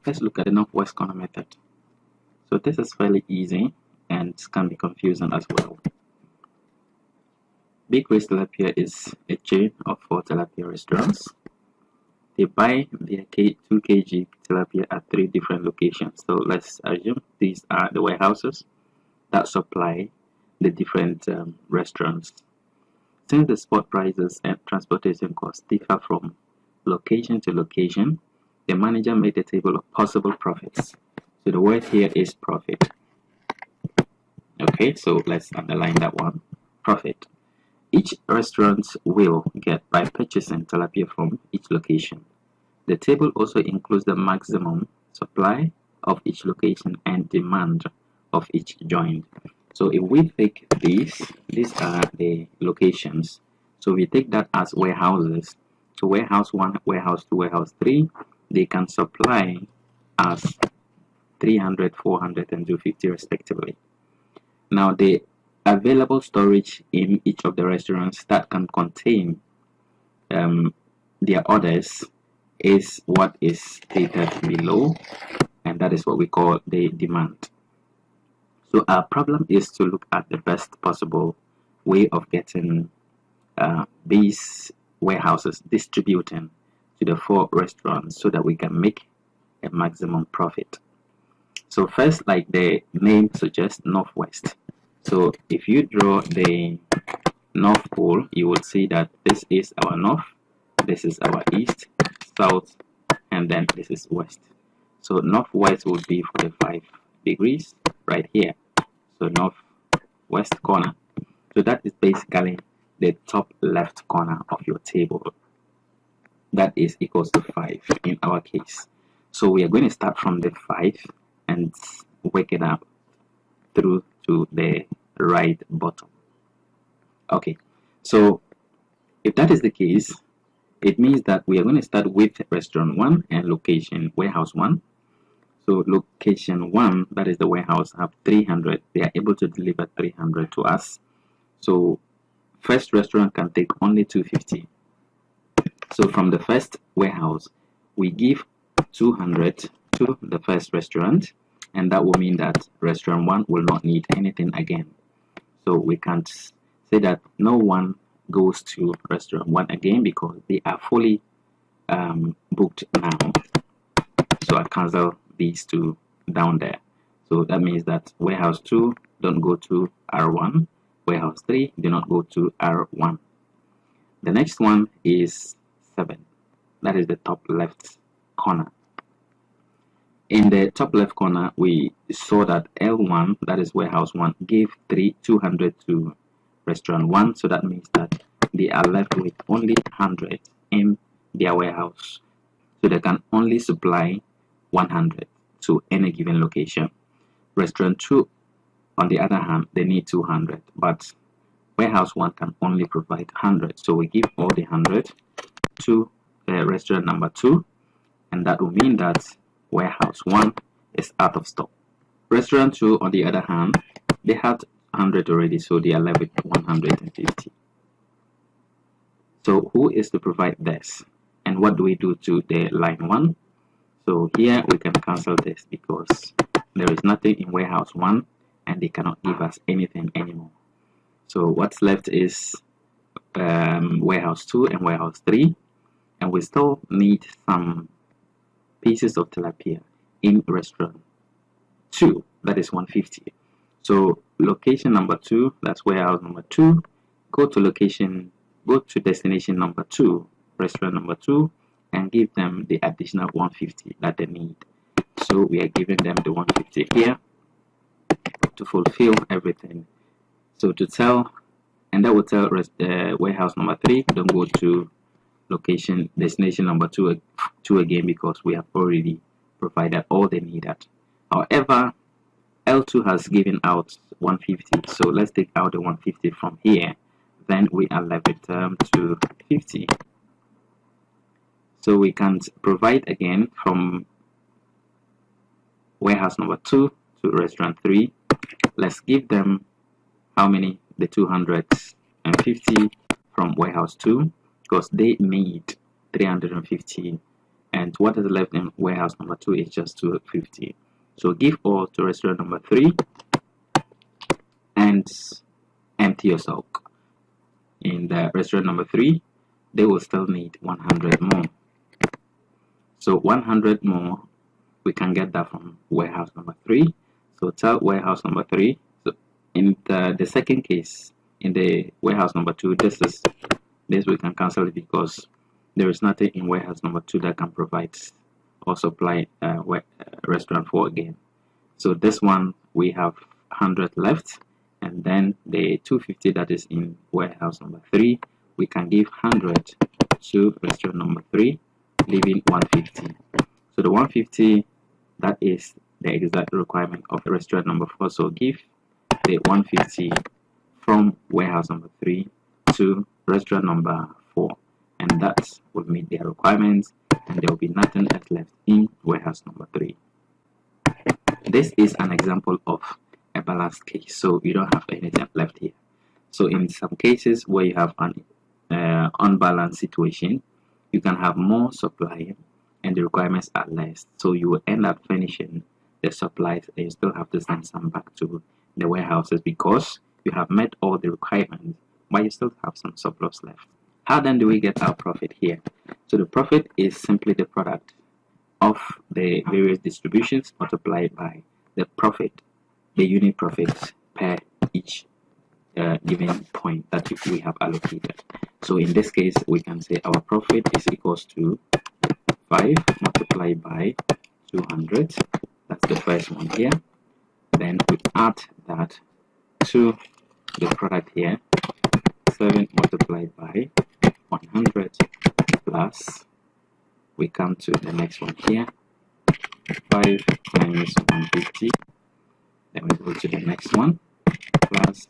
let's look at the northwest corner method. So this is fairly easy and can be confusing as well. Big Race Tilapia is a chain of 4 tilapia restaurants. They buy their 2 kg tilapia at 3 different locations. So let's assume these are the warehouses that supply the different restaurants. Since the spot prices and transportation costs differ from location to location, the manager made a table of possible profits. So the word here is profit. Okay, so let's underline that one, profit. Each restaurant will get by purchasing tilapia from each location. The table also includes the maximum supply of each location and demand of each joint. So if we take these are the locations. So we take that as warehouses. So warehouse 1, warehouse 2, warehouse 3, they can supply us 300, 400, and 250 respectively. Now the available storage in each of the restaurants that can contain their orders is what is stated below, and that is what we call the demand. So our problem is to look at the best possible way of getting these warehouses distributing to the 4 restaurants so that we can make a maximum profit. So first, like the name suggests, northwest. So if you draw the north pole, you will see that this is our north, this is our east, south, and then this is west. So northwest would be 45 degrees right here. So northwest corner. So that is basically the top left corner of your table. That is equals to 5 in our case. So we are going to start from the 5 and work it up through to the right bottom. Okay, so if that is the case, it means that we are going to start with restaurant 1 and location warehouse 1. So location 1, that is the warehouse, have 300. They are able to deliver 300 to us. So first restaurant can take only 250. So from the first warehouse, we give 200 to the first restaurant, and that will mean that restaurant 1 will not need anything again. So we can't say that no one goes to restaurant 1 again because they are fully booked now. So I cancel these 2 down there. So that means that warehouse 2 don't go to R1, warehouse 3 do not go to R1. The next one is 7. That is the top left corner. In the top left corner, we saw that L1, that is warehouse 1, gave 200 to restaurant 1. So that means that they are left with only 100 in their warehouse. So they can only supply 100 to any given location. Restaurant 2, on the other hand, they need 200, but warehouse 1 can only provide 100. So we give all the 100 to restaurant number 2, and that will mean that warehouse 1 is out of stock. Restaurant 2, on the other hand, they had 100 already, so they are left with 150. So who is to provide this? And what do we do to the line 1? So here we can cancel this because there is nothing in warehouse 1 and they cannot give us anything anymore. So what's left is warehouse 2 and warehouse 3, and we still need some pieces of tilapia in restaurant 2, that is 150. So location number 2, that's warehouse number 2, go to destination number 2, restaurant number 2, and give them the additional 150 that they need. So we are giving them the 150 here to fulfill everything. So to tell, and that will tell warehouse number 3 don't go to destination number 2 again because we have already provided all they needed. However, L2 has given out 150, so let's take out the 150 from here. Then we are left with 250. So we can provide again from warehouse number 2 to restaurant 3. Let's give them how many? The 250 from warehouse 2 because they need 350, and and what is left in warehouse number 2 is just 250. So give all to restaurant number 3 and empty your stock. In the restaurant number 3, they will still need 100 more. So 100 more, we can get that from warehouse number 3. So tell warehouse number 3. So in the second case, in the warehouse number 2, this we can cancel it because there is nothing in warehouse number 2 that can provide or supply restaurant 4 again. So this one we have 100 left, and then the 250 that is in warehouse number 3, we can give 100 to restaurant number 3, leaving 150. So the 150, that is the exact requirement of restaurant number 4. So give the 150 from warehouse number 3 to restaurant number 4, and that will meet their requirements, and there will be nothing else left in warehouse number 3. This is an example of a balanced case, so you don't have anything left here. So in some cases where you have an unbalanced situation, you can have more supply and the requirements are less, so you will end up finishing the supplies and you still have to send some back to the warehouses because you have met all the requirements, but you still have some surplus left. How then do we get our profit here? So the profit is simply the product of the various distributions multiplied by the profit, the unit profit per each given point that we have allocated. So in this case, we can say our profit is equals to 5 multiplied by 200. That's the first one here. Then we add that to the product here, 7 multiplied by 100 plus, we come to the next one here, 5 times 150. Then we go to the next one, plus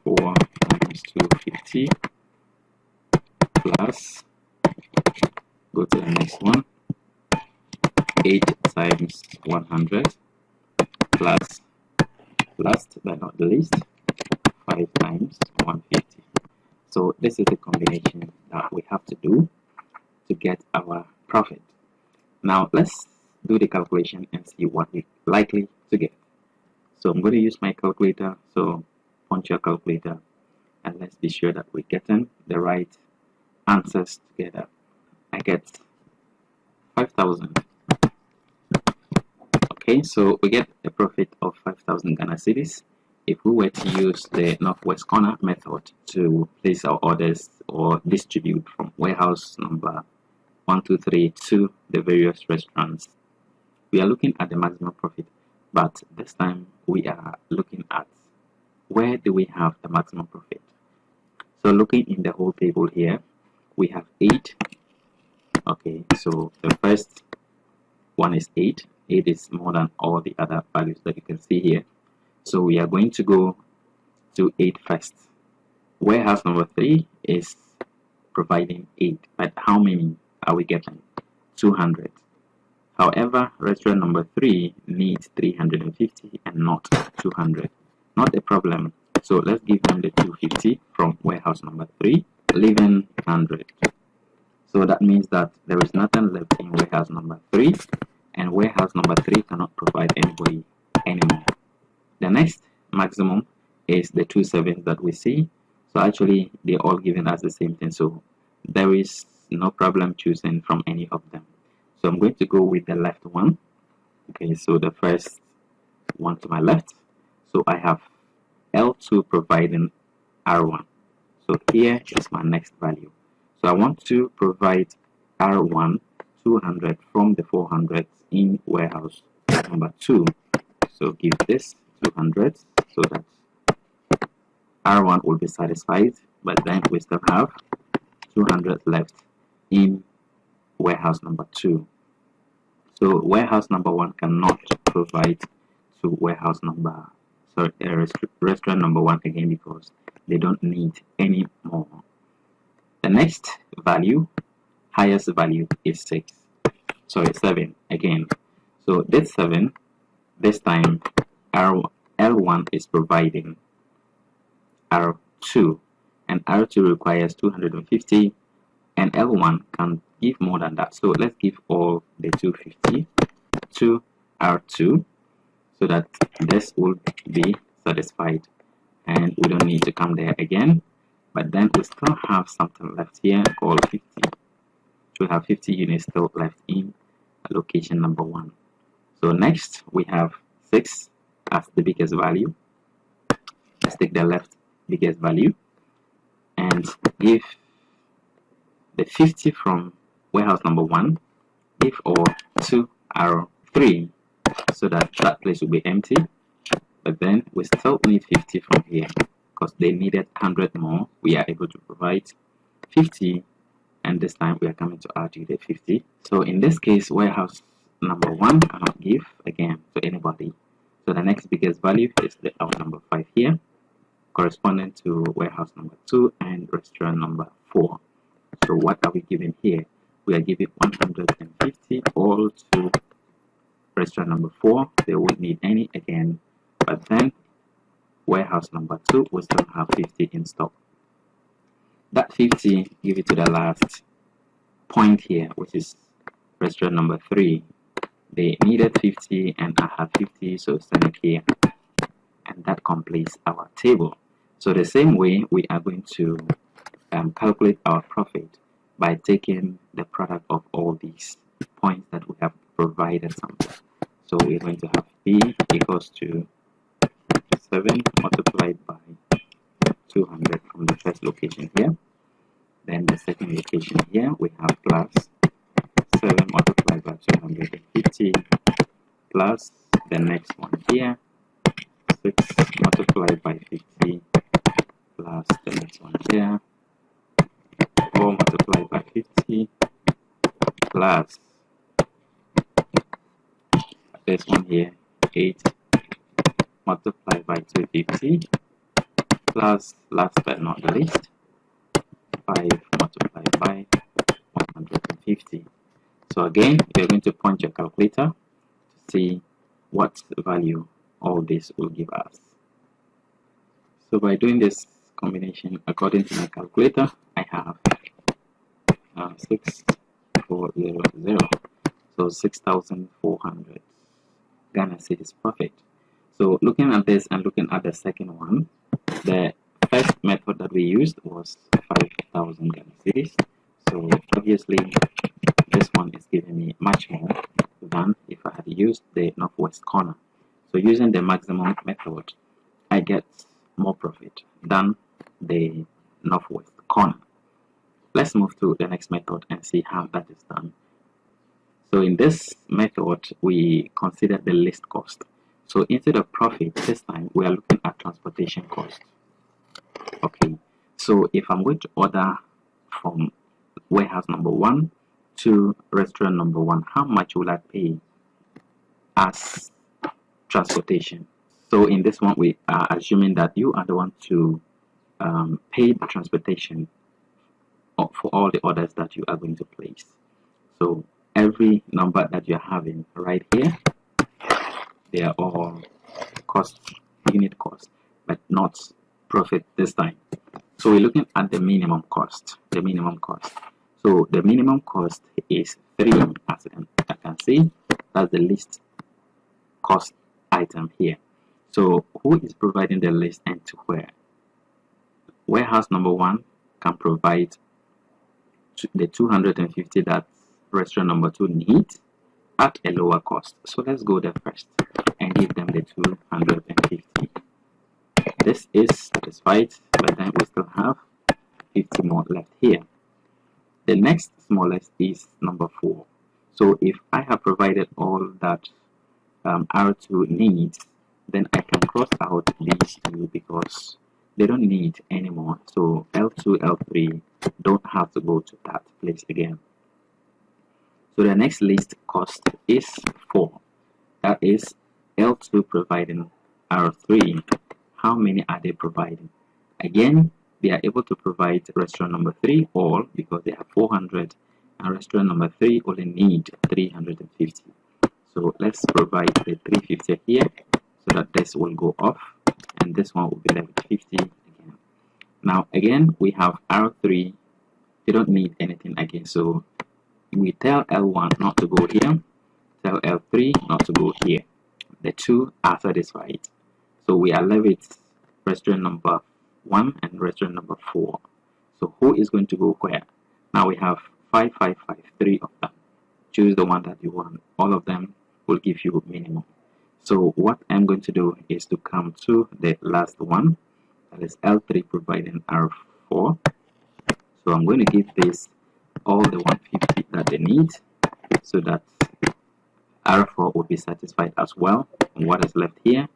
4 times 250, plus, go to the next one, 8 times 100, plus, last but not the least, 5 times 150. So this is the combination that we have to do to get our profit. Now let's do the calculation and see what we're likely to get. So I'm going to use my calculator, so punch your calculator and let's be sure that we're getting the right answers together. I get 5,000. Okay, so we get a profit of 5,000 Ghana cedis. If we were to use the northwest corner method to place our orders or distribute from warehouse number 1, 2, 3 to the various restaurants, we are looking at the maximum profit, but this time we are looking at where do we have the maximum profit. So looking in the whole table here, we have 8. Okay, so the first one is 8. 8 is more than all the other values that you can see here. So we are going to go to 8 first. Warehouse number 3 is providing 8, but how many are we getting? 200. However, restaurant number 3 needs 350 and not 200. Not a problem. So let's give them the 250 from warehouse number 3, leaving 100. So that means that there is nothing left in warehouse number 3, and warehouse number 3 cannot provide anybody anymore. The next maximum is the 27 that we see. So actually they're all given us the same thing, so there is no problem choosing from any of them. So I'm going to go with the left one. Okay, so the first one to my left. So I have L2 providing R1. So here is my next value. So I want to provide R1 200 from the 400 in warehouse number 2. So give this 200 so that R1 will be satisfied, but then we still have 200 left in warehouse number 2. So warehouse number 1 cannot provide to warehouse number, restaurant number 1 again because they don't need any more. The next value, highest value is 7 again. So this 7, this time L1 is providing R2, and R2 requires 250, and L1 can give more than that. So let's give all the 250 to R2 so that this will be satisfied and we don't need to come there again. But then we still have something left here called 50. We have 50 units still left in location number 1. So next we have 6 as the biggest value. Let's take the left biggest value and give the 50 from warehouse number 1, give all to R3 so that that place will be empty. But then we still need 50 from here because they needed 100 more. We are able to provide 50, and this time we are coming to add you the 50. So in this case, warehouse number 1 cannot give again to anybody. So the next biggest value is the our number 5 here, corresponding to warehouse number 2 and restaurant number 4. So what are we giving here? We are giving 150 all to restaurant number 4. They won't need any again, but then warehouse number 2 will still have 50 in stock. That 50, give it to the last point here, which is restaurant number 3. They needed 50 and I have 50, so send it here, and that completes our table. So the same way we are going to calculate our profit by taking the product of all these points that we have provided somewhere. So we're going to have P equals to 7 multiplied by 200 from the first location here. Then the second location here we have plus 7 multiplied by 250 plus the next one here 6 multiplied by 50 plus the next one here 4 multiplied by 50 plus this one here 8 multiplied by 250 plus, last but not the least, 5 multiplied by 150. So again, you're going to punch your calculator to see what value all this will give us. So by doing this combination according to my calculator, I have 6400, so 6,400 Ghana cedis profit. So looking at this and looking at the second one, the first method that we used was 5,000 Ghana cedis. So obviously this one is giving me much more than if I had used the northwest corner. So using the maximum method, I get more profit than the northwest corner. Let's move to the next method and see how that is done. So in this method, we consider the least cost. So instead of profit, this time we are looking at transportation cost. Okay, so if I'm going to order from warehouse number 1 to restaurant number 1, how much will I pay as transportation? So in this one, we are assuming that you are the one to pay the transportation for all the orders that you are going to place. So every number that you're having right here, they are all cost, unit cost, but not profit this time. So we're looking at the minimum cost. The minimum cost. So the minimum cost is 3, as I can see. That's the least cost item here. So who is providing the least and to where? Warehouse number 1 can provide the 250 that restaurant number 2 needs at a lower cost. So let's go there first and give them the 250. This is satisfied, but then we still have 50 more left here. The next smallest is number 4. So if I have provided all that R2 needs, then I can cross out these two because they don't need anymore. So L2, L3 don't have to go to that place again. So the next least cost is 4. That is L2 providing R3. How many are they providing? Again, they are able to provide restaurant number 3 all because they have 400, and restaurant number 3 only need 350. So let's provide the 350 here so that this will go off and this one will be left with 50 again. Now again, we have R3. They don't need anything again, so we tell L1 not to go here, tell L3 not to go here. The two are satisfied. So we are left with restaurant number 1 and restaurant number 4. So who is going to go where? Now we have 5, 5, 5, 3 of them. Choose the one that you want. All of them will give you minimum. So what I'm going to do is to come to the last one, that is L3 providing R4. So I'm going to give this all the 150 that they need, so that R4 will be satisfied as well. And what is left here,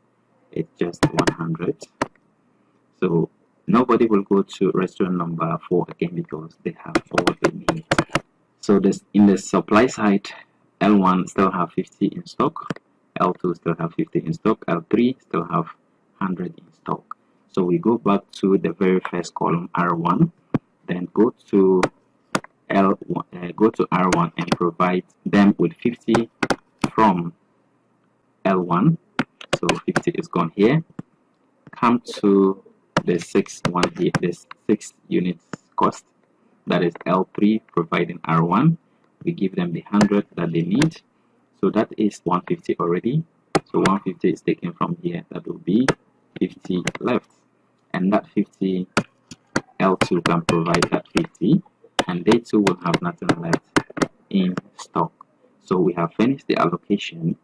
it's just 100. So nobody will go to restaurant number 4 again because they have all they need. So this in the supply side, L1 still have 50 in stock, L2 still have 50 in stock, L3 still have 100 in stock. So we go back to the very first column, R1, then go to L1, go to R1 and provide them with 50 from L1. So 50 is gone here. Come to the 6 one here, this 6 units cost, that is L3 providing R1. We give them the 100 that they need, so that is 150 already. So 150 is taken from here, that will be 50 left, and that 50 L2 can provide that 50, and they too will have nothing left in stock. So we have finished the allocation,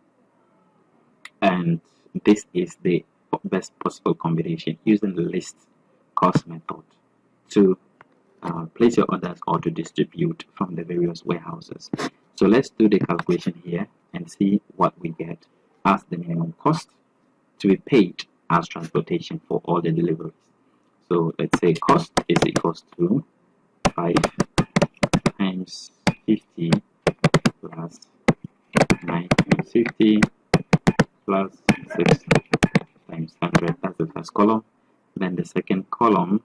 and this is the best possible combination using the list cost method to place your orders or to distribute from the various warehouses. So let's do the calculation here and see what we get as the minimum cost to be paid as transportation for all the deliveries. So let's say cost is equals to 5 times 50 plus 9 times 50 plus 6 times 100. That's the first column. Then the second column,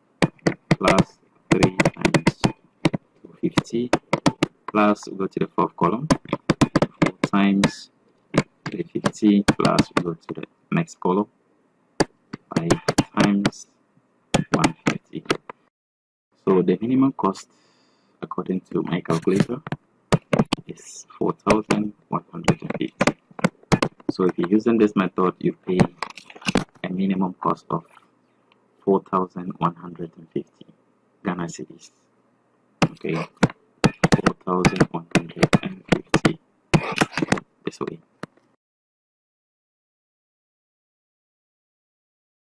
plus 3 times 250, plus we go to the fourth column, 4 times 350, plus we go to the next column, 5 times 150. So the minimum cost, according to my calculator, is 4,150. So if you're using this method, you pay a minimum cost of 4,150 Ghana cedis. Okay, 4,150 this way.